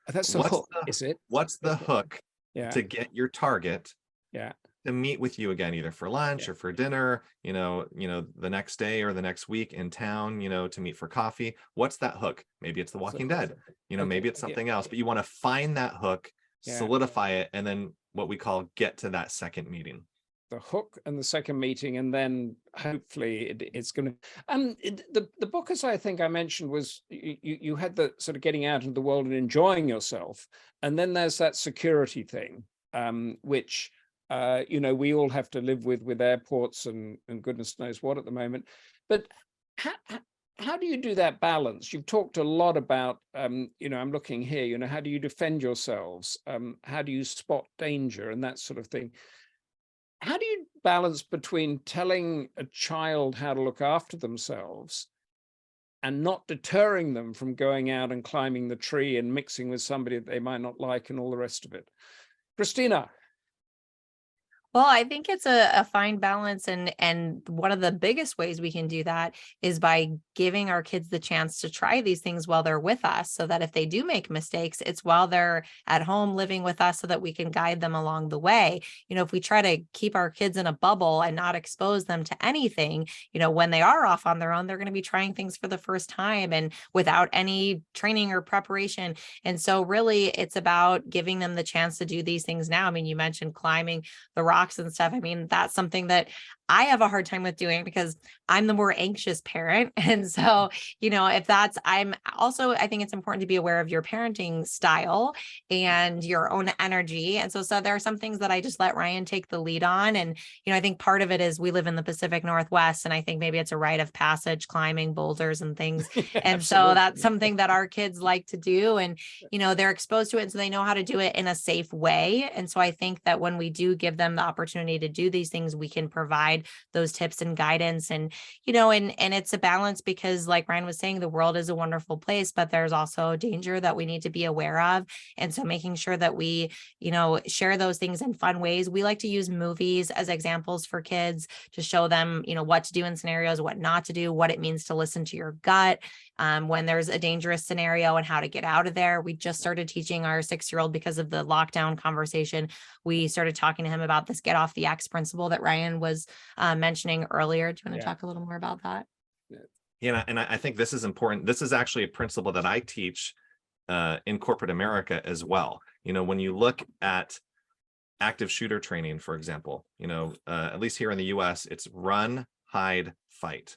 That's the hook, is it? What's the hook to get your target to meet with you again, either for lunch or for dinner, the next day or the next week in town, to meet for coffee? What's that hook? Maybe it's The Walking Dead, maybe it's something else, but you want to find that hook, solidify it, and then what we call get to that second meeting. The hook and the second meeting, and then hopefully it's going to. The book, as I think I mentioned, was you had the sort of getting out into the world and enjoying yourself, and then there's that security thing, which we all have to live with airports and goodness knows what at the moment. But how do you do that balance? You've talked a lot about, I'm looking here, how do you defend yourselves? How do you spot danger and that sort of thing? How do you balance between telling a child how to look after themselves and not deterring them from going out and climbing the tree and mixing with somebody that they might not like and all the rest of it? Christina. Well, I think it's a fine balance. And one of the biggest ways we can do that is by giving our kids the chance to try these things while they're with us, so that if they do make mistakes, it's while they're at home living with us, so that we can guide them along the way. If we try to keep our kids in a bubble and not expose them to anything, when they are off on their own, they're going to be trying things for the first time and without any training or preparation. And so really it's about giving them the chance to do these things now. I mean, you mentioned climbing the rocks and stuff. I mean, that's something that I have a hard time with doing because I'm the more anxious parent. And so, I think it's important to be aware of your parenting style and your own energy. And so there are some things that I just let Ryan take the lead on. And, I think part of it is we live in the Pacific Northwest, and I think maybe it's a rite of passage, climbing boulders and things. And so that's something that our kids like to do. And, they're exposed to it. And so they know how to do it in a safe way. And so I think that when we do give them the opportunity to do these things, we can provide those tips and guidance. And, and it's a balance, because like Ryan was saying, the world is a wonderful place, but there's also danger that we need to be aware of. And so making sure that we, share those things in fun ways. We like to use movies as examples for kids to show them, what to do in scenarios, what not to do, what it means to listen to your gut. when there's a dangerous scenario and how to get out of there. We just started teaching our 6-year-old because of the lockdown conversation. We started talking to him about this get off the X principle that Ryan was mentioning earlier. Do you want to talk a little more about that? Yeah, and I think this is important. This is actually a principle that I teach in corporate America as well. When you look at active shooter training, for example, at least here in the US, it's run, hide, fight.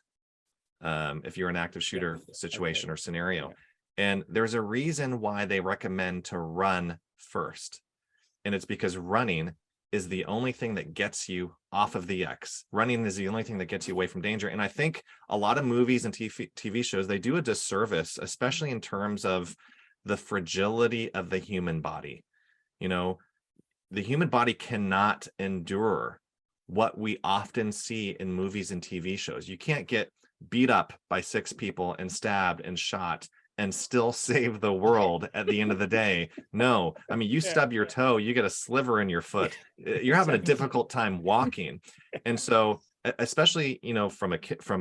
If you're an active shooter situation or scenario. And there's a reason why they recommend to run first. And it's because running is the only thing that gets you off of the X. Running is the only thing that gets you away from danger. And I think a lot of movies and TV shows, they do a disservice, especially in terms of the fragility of the human body. The human body cannot endure what we often see in movies and TV shows. You can't get beat up by 6 people and stabbed and shot and still save the world at the end of the day. No, I mean, you stub your toe, you get a sliver in your foot. You're having a difficult time walking. And so, especially, from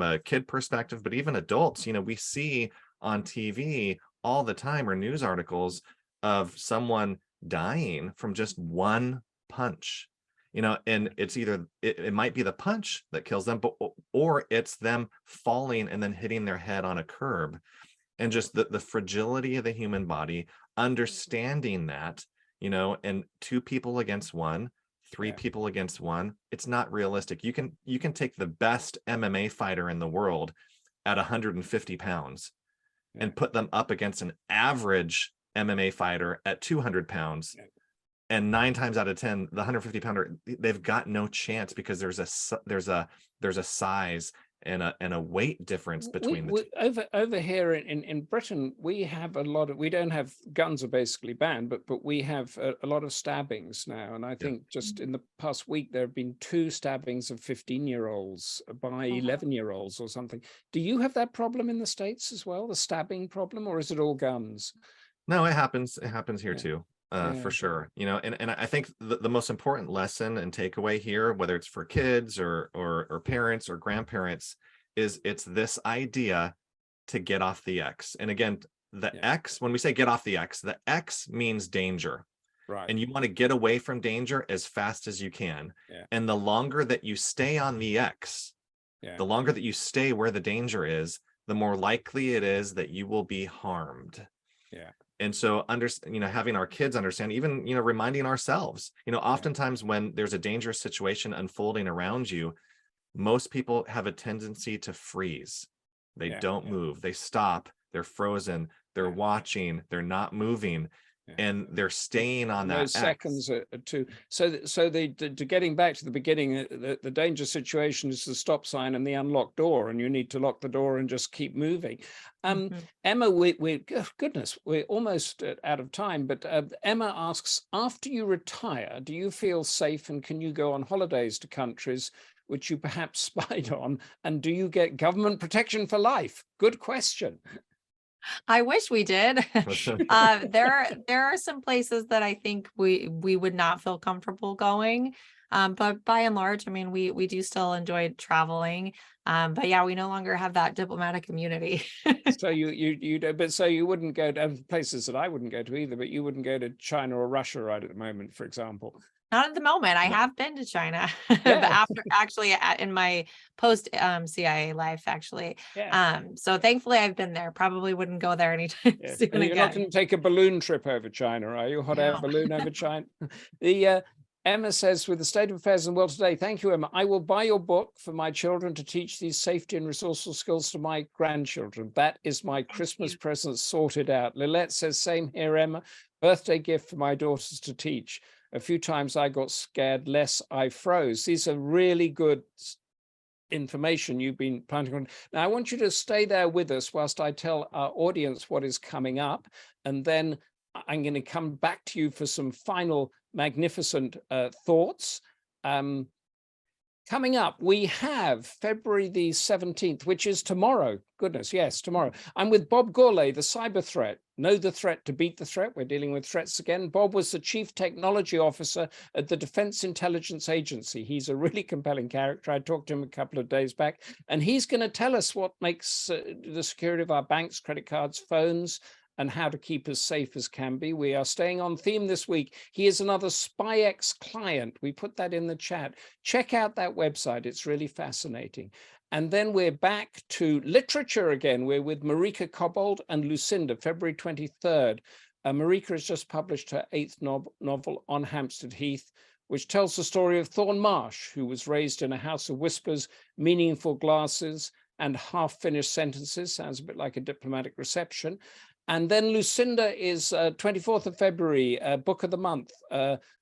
a kid perspective, but even adults, we see on TV all the time, or news articles of someone dying from just one punch. And it's either it might be the punch that kills them, or it's them falling and then hitting their head on a curb. And just the fragility of the human body, understanding that, and 2 people against 1, 3 people against 1, it's not realistic. You can take the best MMA fighter in the world at 150 pounds and put them up against an average MMA fighter at 200 pounds. And 9 times out of 10, the 150 pounder, they've got no chance, because there's a size and a weight difference between the two. Over here in Britain, we have we don't have, guns are basically banned, but we have a lot of stabbings now. And I think just in the past week, there have been 2 stabbings of 15-year-olds by 11-year-olds or something. Do you have that problem in the States as well, the stabbing problem, or is it all guns? No, it happens. It happens here too. For sure. And I think the most important lesson and takeaway here, whether it's for kids or parents or grandparents, is it's this idea to get off the X. And again, the X, when we say get off the X means danger. Right. And you want to get away from danger as fast as you can. And the longer that you stay on the X, the longer that you stay where the danger is, the more likely it is that you will be harmed. And so, having our kids understand, even, reminding ourselves, oftentimes when there's a dangerous situation unfolding around you, most people have a tendency to freeze. They don't move. They stop. They're frozen. They're watching. They're not moving. And they're staying on that those seconds are too. So getting back to the beginning, the danger situation is the stop sign and the unlocked door, and you need to lock the door and just keep moving. Emma, goodness, we're almost out of time, but Emma asks, after you retire, do you feel safe, and can you go on holidays to countries which you perhaps spied on, and do you get government protection for life? Good question. I wish we did. There are some places that I think we would not feel comfortable going. But by and large, I mean, we do still enjoy traveling. But yeah, we no longer have that diplomatic immunity. So you don't, but so you wouldn't go to places that I wouldn't go to either, but you wouldn't go to China or Russia right at the moment, for example. Not at the moment. I have been to China after, actually, in my post CIA life, actually. So thankfully I've been there. Probably wouldn't go there anytime soon. And you're not going to take a balloon trip over China, are you? Hot air balloon over China? Emma says, with the state of affairs in the world today, thank you, Emma. I will buy your book for my children to teach these safety and resourceful skills to my grandchildren. That is my Christmas present sorted out. Lilette says, same here, Emma. Birthday gift for my daughters to teach. A few times I got scared, less I froze. These are really good information you've been planting on. Now, I want you to stay there with us whilst I tell our audience what is coming up. And then I'm going to come back to you for some final magnificent thoughts. Coming up, we have February the 17th, which is tomorrow. Goodness, yes, tomorrow. I'm with Bob Gourlay, the cyber threat. Know the Threat to Beat the Threat. We're dealing with threats again. Bob was the Chief Technology Officer at the Defense Intelligence Agency. He's a really compelling character. I talked to him a couple of days back, and he's going to tell us what makes the security of our banks, credit cards, phones, and how to keep as safe as can be. We are staying on theme this week. He is another SpyX client. We put that in the chat. Check out that website. It's really fascinating. And then we're back to literature again. We're with Marika Cobbold and Lucinda, February 23rd. Marika has just published her 8th novel, On Hampstead Heath, which tells the story of Thorn Marsh, who was raised in a house of whispers, meaningful glasses, and half-finished sentences. Sounds a bit like a diplomatic reception. And then Lucinda is 24th of February, book of the month,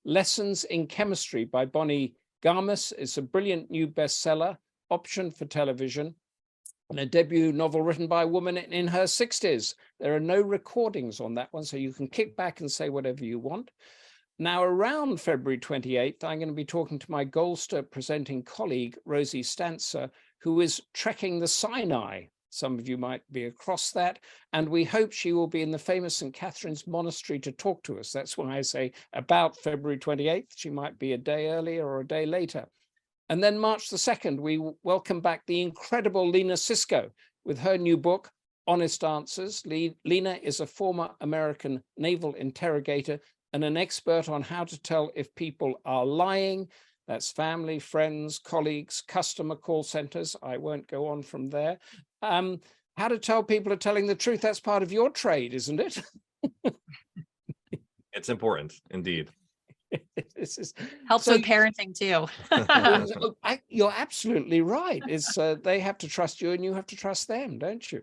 Lessons in Chemistry by Bonnie Garmus. It's a brilliant new bestseller, option for television, and a debut novel written by a woman in her 60s. There are no recordings on that one, so you can kick back and say whatever you want. Now, around February 28th, I'm going to be talking to my Goldster presenting colleague, Rosie Stanzer, who is trekking the Sinai. Some of you might be across that, and we hope she will be in the famous St. Catherine's Monastery to talk to us. That's why I say about February 28th. She might be a day earlier or a day later. And then March the 2nd, we welcome back the incredible Lena Sisko with her new book, Honest Answers. Lena is a former American naval interrogator and an expert on how to tell if people are lying. That's family, friends, colleagues, customer call centers. I won't go on from there. How to tell people are telling the truth. That's part of your trade, isn't it? It's important, indeed. Helps with parenting too. You're absolutely right. It's they have to trust you and you have to trust them, don't you?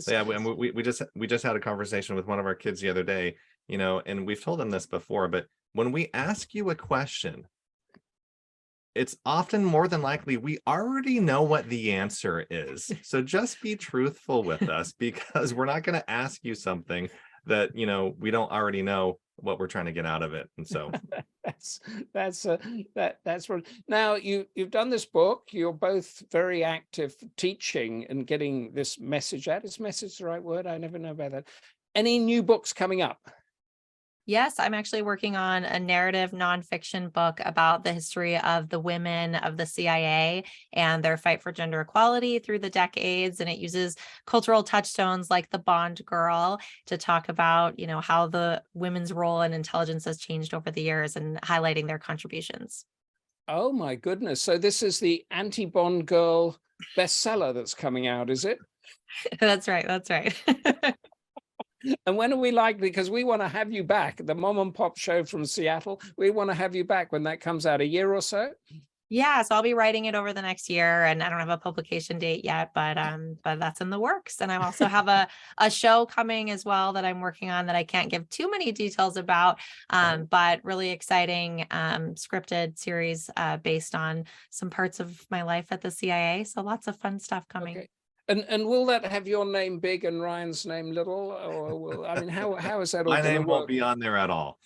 Yeah, we just had a conversation with one of our kids the other day, and we've told them this before, but when we ask you a question, it's often more than likely we already know what the answer is. So just be truthful with us, because we're not going to ask you something that we don't already know what we're trying to get out of it. And so that's what. Now you've done this book. You're both very active teaching and getting this message out. Is message the right word? I never know about that. Any new books coming up? Yes, I'm actually working on a narrative nonfiction book about the history of the women of the CIA and their fight for gender equality through the decades. And it uses cultural touchstones like the Bond girl to talk about, how the women's role in intelligence has changed over the years and highlighting their contributions. Oh my goodness. So this is the anti-Bond girl bestseller that's coming out, is it? That's right. That's right. And when are we likely, because we want to have you back, the Mom and Pop show from Seattle, we want to have you back when that comes out, a year or so? Yeah, so I'll be writing it over the next year, and I don't have a publication date yet, but that's in the works. And I also have a show coming as well that I'm working on that I can't give too many details about, but really exciting scripted series based on some parts of my life at the CIA. So lots of fun stuff coming. Okay. And will that have your name big and Ryan's name little, or how is that all? My name won't be on there at all.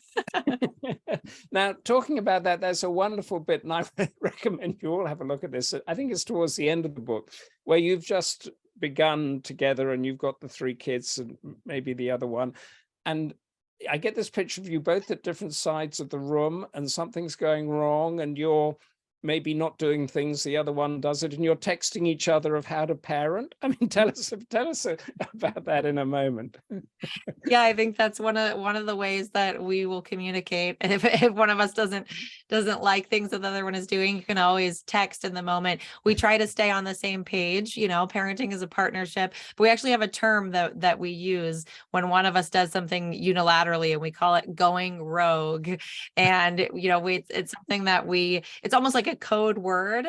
Now, talking about that, there's a wonderful bit, and I recommend you all have a look at this. I think it's towards the end of the book, where you've just begun together and you've got the 3 kids and maybe the other one. And I get this picture of you both at different sides of the room, and something's going wrong, and you're maybe not doing things, the other one does it, and you're texting each other of how to parent. I mean, tell us about that in a moment. Yeah, I think that's one of the ways that we will communicate. And if one of us doesn't like things that the other one is doing, you can always text in the moment. We try to stay on the same page. Parenting is a partnership, but we actually have a term that we use when one of us does something unilaterally, and we call it going rogue. And it's something that it's almost like a code word,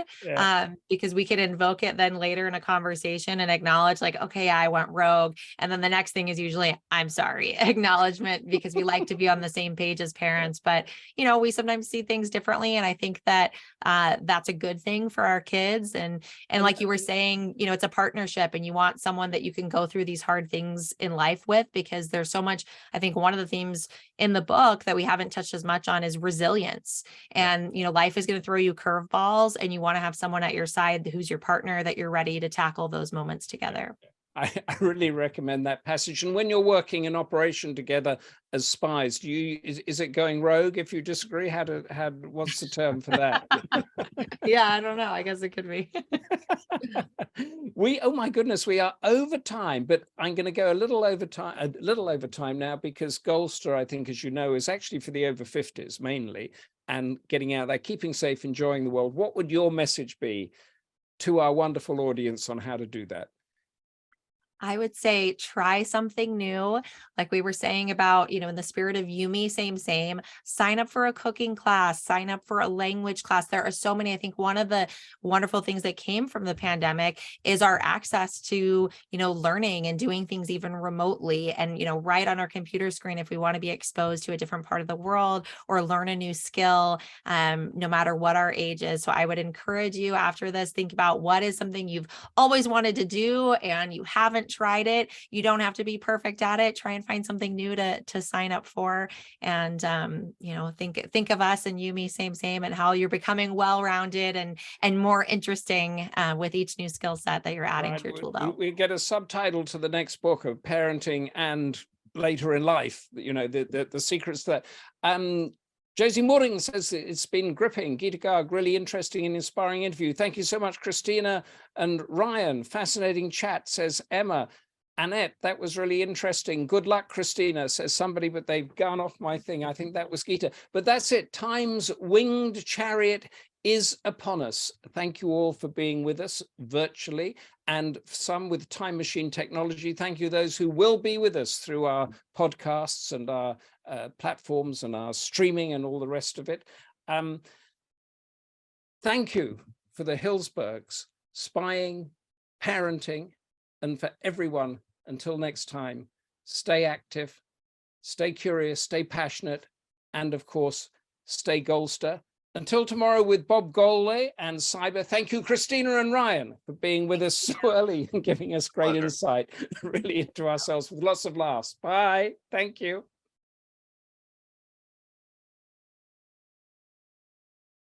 because we can invoke it then later in a conversation and acknowledge like, okay, I went rogue. And then the next thing is usually, I'm sorry, acknowledgement, because we like to be on the same page as parents. But, we sometimes see things differently. And I think that that's a good thing for our kids. And like you were saying, it's a partnership, and you want someone that you can go through these hard things in life with, because there's so much. I think one of the themes in the book that we haven't touched as much on is resilience. And, life is going to throw you curveballs, and you want to have someone at your side who's your partner, that you're ready to tackle those moments together. I really recommend that passage. And when you're working in operation together as spies, is it going rogue? If you disagree, what's the term for that? Yeah, I don't know. I guess it could be. Oh my goodness, we are over time, but I'm going to go a little over time now, because Goldster, I think, as you know, is actually for the over 50s mainly, and getting out there, keeping safe, enjoying the world. What would your message be to our wonderful audience on how to do that? I would say try something new. Like we were saying about, in the spirit of Yumi, same, sign up for a cooking class, sign up for a language class. There are so many. I think one of the wonderful things that came from the pandemic is our access to, learning and doing things even remotely and, right on our computer screen if we want to be exposed to a different part of the world or learn a new skill, no matter what our age is. So I would encourage you after this, think about what is something you've always wanted to do and you haven't tried it. You don't have to be perfect at it. Try and find something new to sign up for. And think of us and Yumi, same, and how you're becoming well-rounded and more interesting with each new skill set that you're adding to your tool belt. We get a subtitle to the next book of parenting and later in life, the secrets that Josie Mooring says it's been gripping. Gita Garg, really interesting and inspiring interview. Thank you so much, Christina and Ryan. Fascinating chat, says Emma. Annette, that was really interesting. Good luck, Christina, says somebody, but they've gone off my thing. I think that was Gita. But that's it. Time's winged chariot is upon us. Thank you all for being with us virtually, and some with time machine technology. Thank you those who will be with us through our podcasts and our platforms and our streaming and all the rest of it. Thank you for the Hillsbergs, spying, parenting, and for everyone. Until next time, stay active, stay curious, stay passionate, and of course, stay Goldster. Until tomorrow with Bob Goley and Cyber. Thank you, Christina and Ryan, for being with us so early and giving us great insight really into ourselves with lots of laughs. Bye. Thank you.